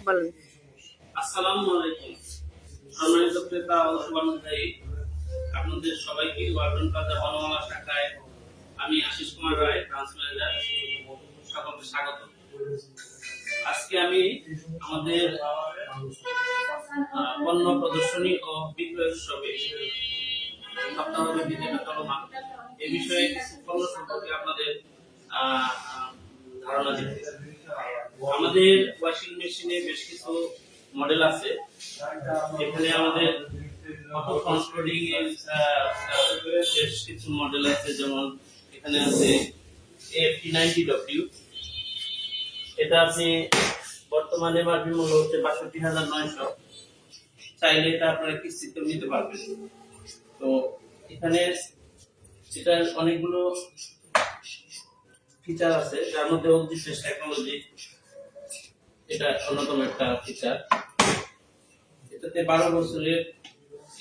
বলেন। আসসালামু আলাইকুম। সম্মানিত ক্রেতা ও শুভানুধ্যায়ী, আপনাদের সবাইকে ওয়ালটন প্লাজা বনমালা শাখায় আমি আশিস কুমার রায়, ব্রাঞ্চ ম্যানেজার, সকলকে স্বাগত। আজকে আমি আমাদের পণ্য প্রদর্শনী ও বিক্রয় উৎসবে সপ্তাহব্যাপী যেটা চলমান এই বিষয়ে কিছু পণ্য সম্পর্কে আপনাদের ধারণা দিতে। আমাদের ওয়াশিং মেশিনে বেশ কিছু মডেল আছে। এখানে আমাদের অটো ফ্রন্ট লোডিং এর বেশ কিছু মডেল আছে, যেমন এখানে আছে AFT90W। এটা আপনি বর্তমানে এমআরপি মূল্য হচ্ছে ৬২,৯০০। চাইলে এটা আপনারা কিস্তিতে নিতে পারবেন। তো এখানে এটার অনেকগুলো ফিচার আছে, যার মধ্যে অগ্নিশেষ টেকনোলজি এটা অন্যতম একটা ফিচার। এটাতে 12 বছরের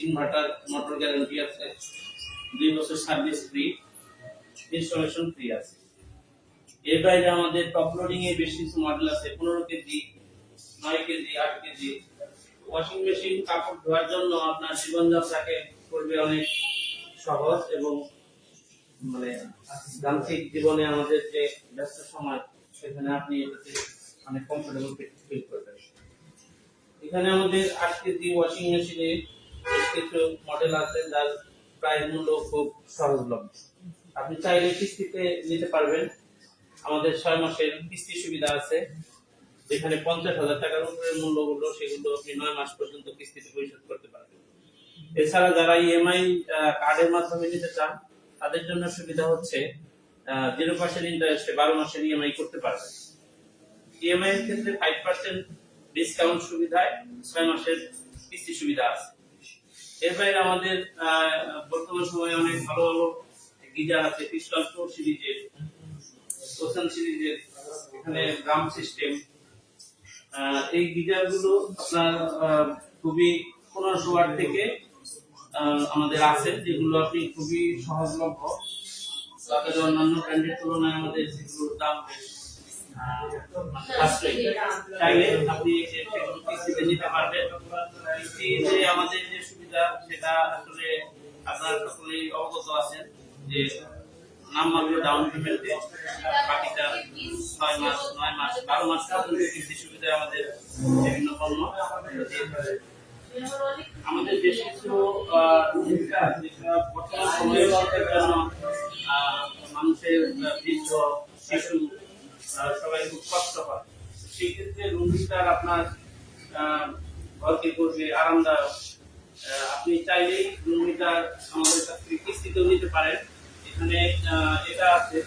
ইনভার্টার মোটর গ্যারান্টি আছে, 2 বছর সার্ভিস ফ্রি, ইনস্টলেশন ফ্রি আছে। এর বাইরে আমাদের টপ লোডিং এ বেশ কিছু মডেল আছে, 15 KG, 9 KG, 8 KG. Washing machine কাপড় ধোয়ার জন্য আপনার জীবনযাত্রাকে করবে অনেক সহজ, এবং মানে যান্ত্রিক জীবনে আমাদের যে ব্যস্ত সময়, সেখানে আপনি এটাতে অনেক কমফোর্টেবল ফিল করবেন। এখানে আমাদের 8 কেজি ওয়াশিং মেশিনে বেশ কিছু মডেল আছে, যার প্রাইস মূল্য খুব সহজলভ্য। আপনি চাইলে কিস্তিতে নিতে পারবেন। আমাদের 6 মাসের কিস্তি সুবিধা আছে, যেখানে 50,000 টাকার উপরে মূল্যগুলো সেগুলো আপনি 9 মাস পর্যন্ত কিস্তিতে পরিশোধ করতে পারবেন। এছাড়া যারা ইএমআই কার্ডের মাধ্যমে নিতে চান, তাদের জন্য সুবিধা হচ্ছে 0% ইন্টারেস্টে 12 মাসের ইএমআই করতে পারবেন। ইএমআই এর ক্ষেত্রে 5% ডিসকাউন্ট সুবিধায় 6 মাসের কিস্তি সুবিধা আছে। এর বাইরে আমাদের বর্তমান সময়ে অনেক ভালো ভালো গিজার আছে, ক্রিস্টাল প্রো সিরিজের, ওশান সিরিজের, এখানে ড্রাম সিস্টেম। এই গিজার গুলো আপনার খুবই 1500 ওয়াট থেকে আমাদের আছে, যেগুলো আপনি খুবই সহজলভ্য। তাদের অন্যান্য ব্র্যান্ডের তুলনায় আমাদের যেগুলোর দাম বেশ সাশ্রয়ী। চাইলে আপনি সেগুলো কিস্তিতে নিতে পারবেন। কিস্তিতে আমাদের যে সুবিধা, সেটা আসলে আপনারা সকলেই অবগত আছেন যে নামমাত্র ডাউন পেমেন্টে বাকিটা 6 মাস, 9 মাস, 12 মাস পর্যন্ত কিস্তি সুবিধা আমাদের বিভিন্ন পণ্য দিয়ে থাকে। আমাদের বেশ কিছু বর্তমান সময়ের জন্য মানুষের বৃদ্ধ, শিশু সবাই খুব কষ্ট হয়। সেই ক্ষেত্রে রুম হিটার আপনার ঘরকে করবে আরামদায়ক। আপনি চাইলেই রুম হিটার আমাদের কাছ থেকে কিস্তিতেও নিতে পারেন। এখানে এটা আছে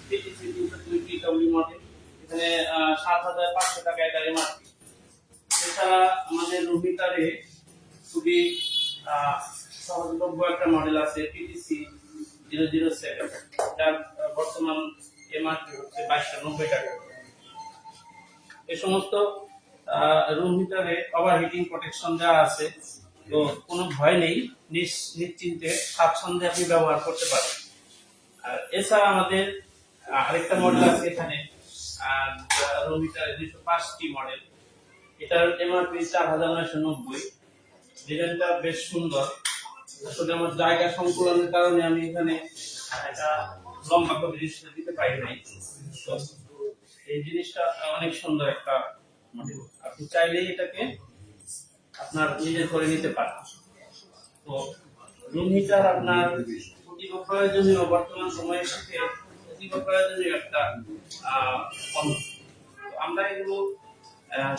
PTC 320W মডেল, এখানে 7,500 টাকা এটা এমআরপি। এছাড়া আমাদের রুম হিটারে খুবই সহজলভ্য একটা মডেল আছে PTC 007, যার বর্তমান এমআরপি হচ্ছে 2290 টাকা। এই সমস্ত রুম হিটারে ওভারহিটিং প্রোটেকশন দেওয়া আছে, তো কোনো ভয় নেই, নিশ্চিন্তে স্বাচ্ছন্দ্যে আপনি ব্যবহার করতে পারেন। আর এছাড়া আমাদের আরেকটা মডেল আছে এখানে, রুম হিটার 205টি মডেল। এটার এমআরপি 4,990। ডিজাইনটা বেশ সুন্দর। আসলে আমার জায়গা সংকুলনের কারণে আমি এখানে একটা লম্বা করে জিনিসটা দিতে পারি নাই। এই জিনিসটা অনেক সুন্দর একটা মডেল, আপনি চাইলেই এটাকে আপনার নিজের করে নিতে পারেন। তো রুম হিটার আপনার অতীব প্রয়োজনীয়, বর্তমান সময়ের সাথে অতীব প্রয়োজনীয় একটা পণ্য। আমরা এগুলো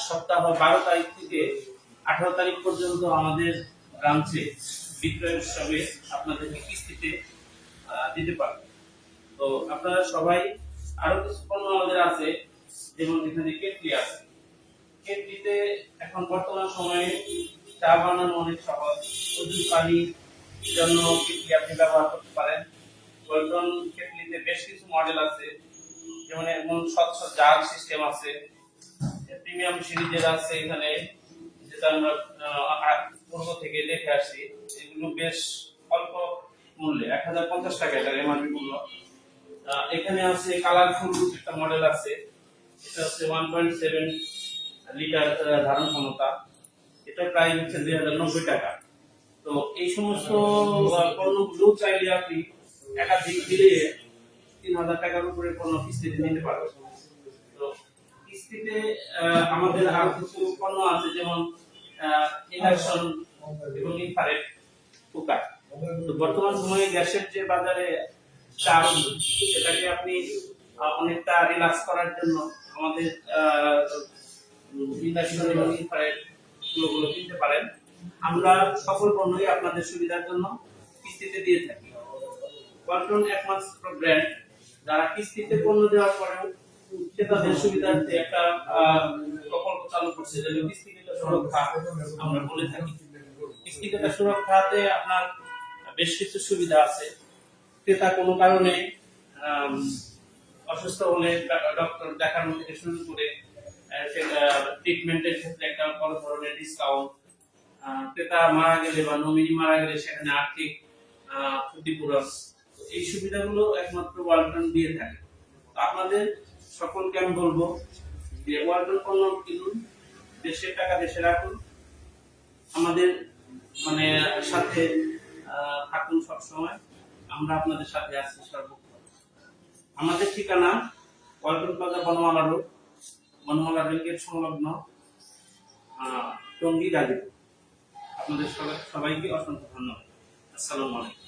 সপ্তাহ 12 তারিখ থেকে 18 তারিখ পর্যন্ত আমাদের ব্রাঞ্চে বিক্রয় উৎসবে আপনাদেরকে কিস্তিতে দিতে পারবেন। তো আপনারা সবাই, আরো কিছু পণ্য আমাদের আছে, যেমন এখানে কেটলি আছে। কেটলিতে এখন বর্তমান সময়ে চা বানানো অনেক সহজ। প্রচুর পানির জন্য কেটলি আপনি ব্যবহার করতে পারেন। ওয়ালটন কেটলিতে বেশ কিছু মডেল আছে, যেমন এমন স্বচ্ছ জার সিস্টেম আছে, প্রিমিয়াম সিরিজের আছে এখানে, যেটা আমরা পূর্ব থেকে দেখে আসছি। এগুলো বেশ অল্প মূল্যে, 1,050 টাকা এটার এমআরপি মূল্য। এখানে আছে কালারফুল একটা মডেল আছে, এটা হচ্ছে 1.7 লিটার ধারণ ক্ষমতা, এটা প্রায় হচ্ছে 2090 টাকা। তো এই সমস্ত পণ্যগুলো চাইলে আপনি একাধিক দিলে 3000 টাকার উপরে পণ্য কিস্তিতে নিতে পারবেন। তো কিস্তিতে আমাদের আরো কিছু পণ্য আছে, যেমন ইন্ডাকশন এবং ইনফ্রারেড কুকার। তো বর্তমান সময়ে গ্যাসের যে বাজারে চাপ, সেটাকে আপনি অনেকটা রিল্যাক্স করার জন্য আমাদের ইন্ডাকশন এবং ইনফ্রারেড গুলো কিনতে পারেন। আমরা সকল পণ্যই আপনাদের সুবিধার জন্য কিস্তিতে দিয়ে থাকি। ওয়ালটন একমাত্র ব্র্যান্ড যারা কিস্তিতে পণ্য দেওয়ার পরেও ক্রেতাদের সুবিধার্থে একটা প্রকল্প চালু করছে, যেটা কিস্তিগত সুরক্ষা আমরা বলে থাকি। কিস্তিগত সুরক্ষাতে আপনার বেশ কিছু সুবিধা আছে। ক্রেতা কোনো কারণে অসুস্থ হলে ডক্টর দেখানো থেকে শুরু করে ট্রিটমেন্টের ক্ষেত্রে একটা বড় ধরনের ডিসকাউন্ট, ক্রেতা মারা গেলে বা নমিনি মারা গেলে সেখানে আর্থিক ক্ষতিপূরণ, এই সুবিধাগুলো একমাত্র ওয়ালটন দিয়ে থাকে। আপনাদের সকলকে আমি বলবো যে ওয়ালটন পণ্য কিনুন, দেশের টাকা দেশে রাখুন, আমাদের মানে সাথে থাকুন সবসময়। আমরা আপনাদের সাথে আছি সর্বক্ষণ। আমাদের ঠিকানা Walton plaza Banamala road, Banamala rail gate সংলগ্ন, টঙ্গী, গাজীপুর। আপনাদের সবাইকে অসংখ্য ধন্যবাদ। আসসালামু আলাইকুম।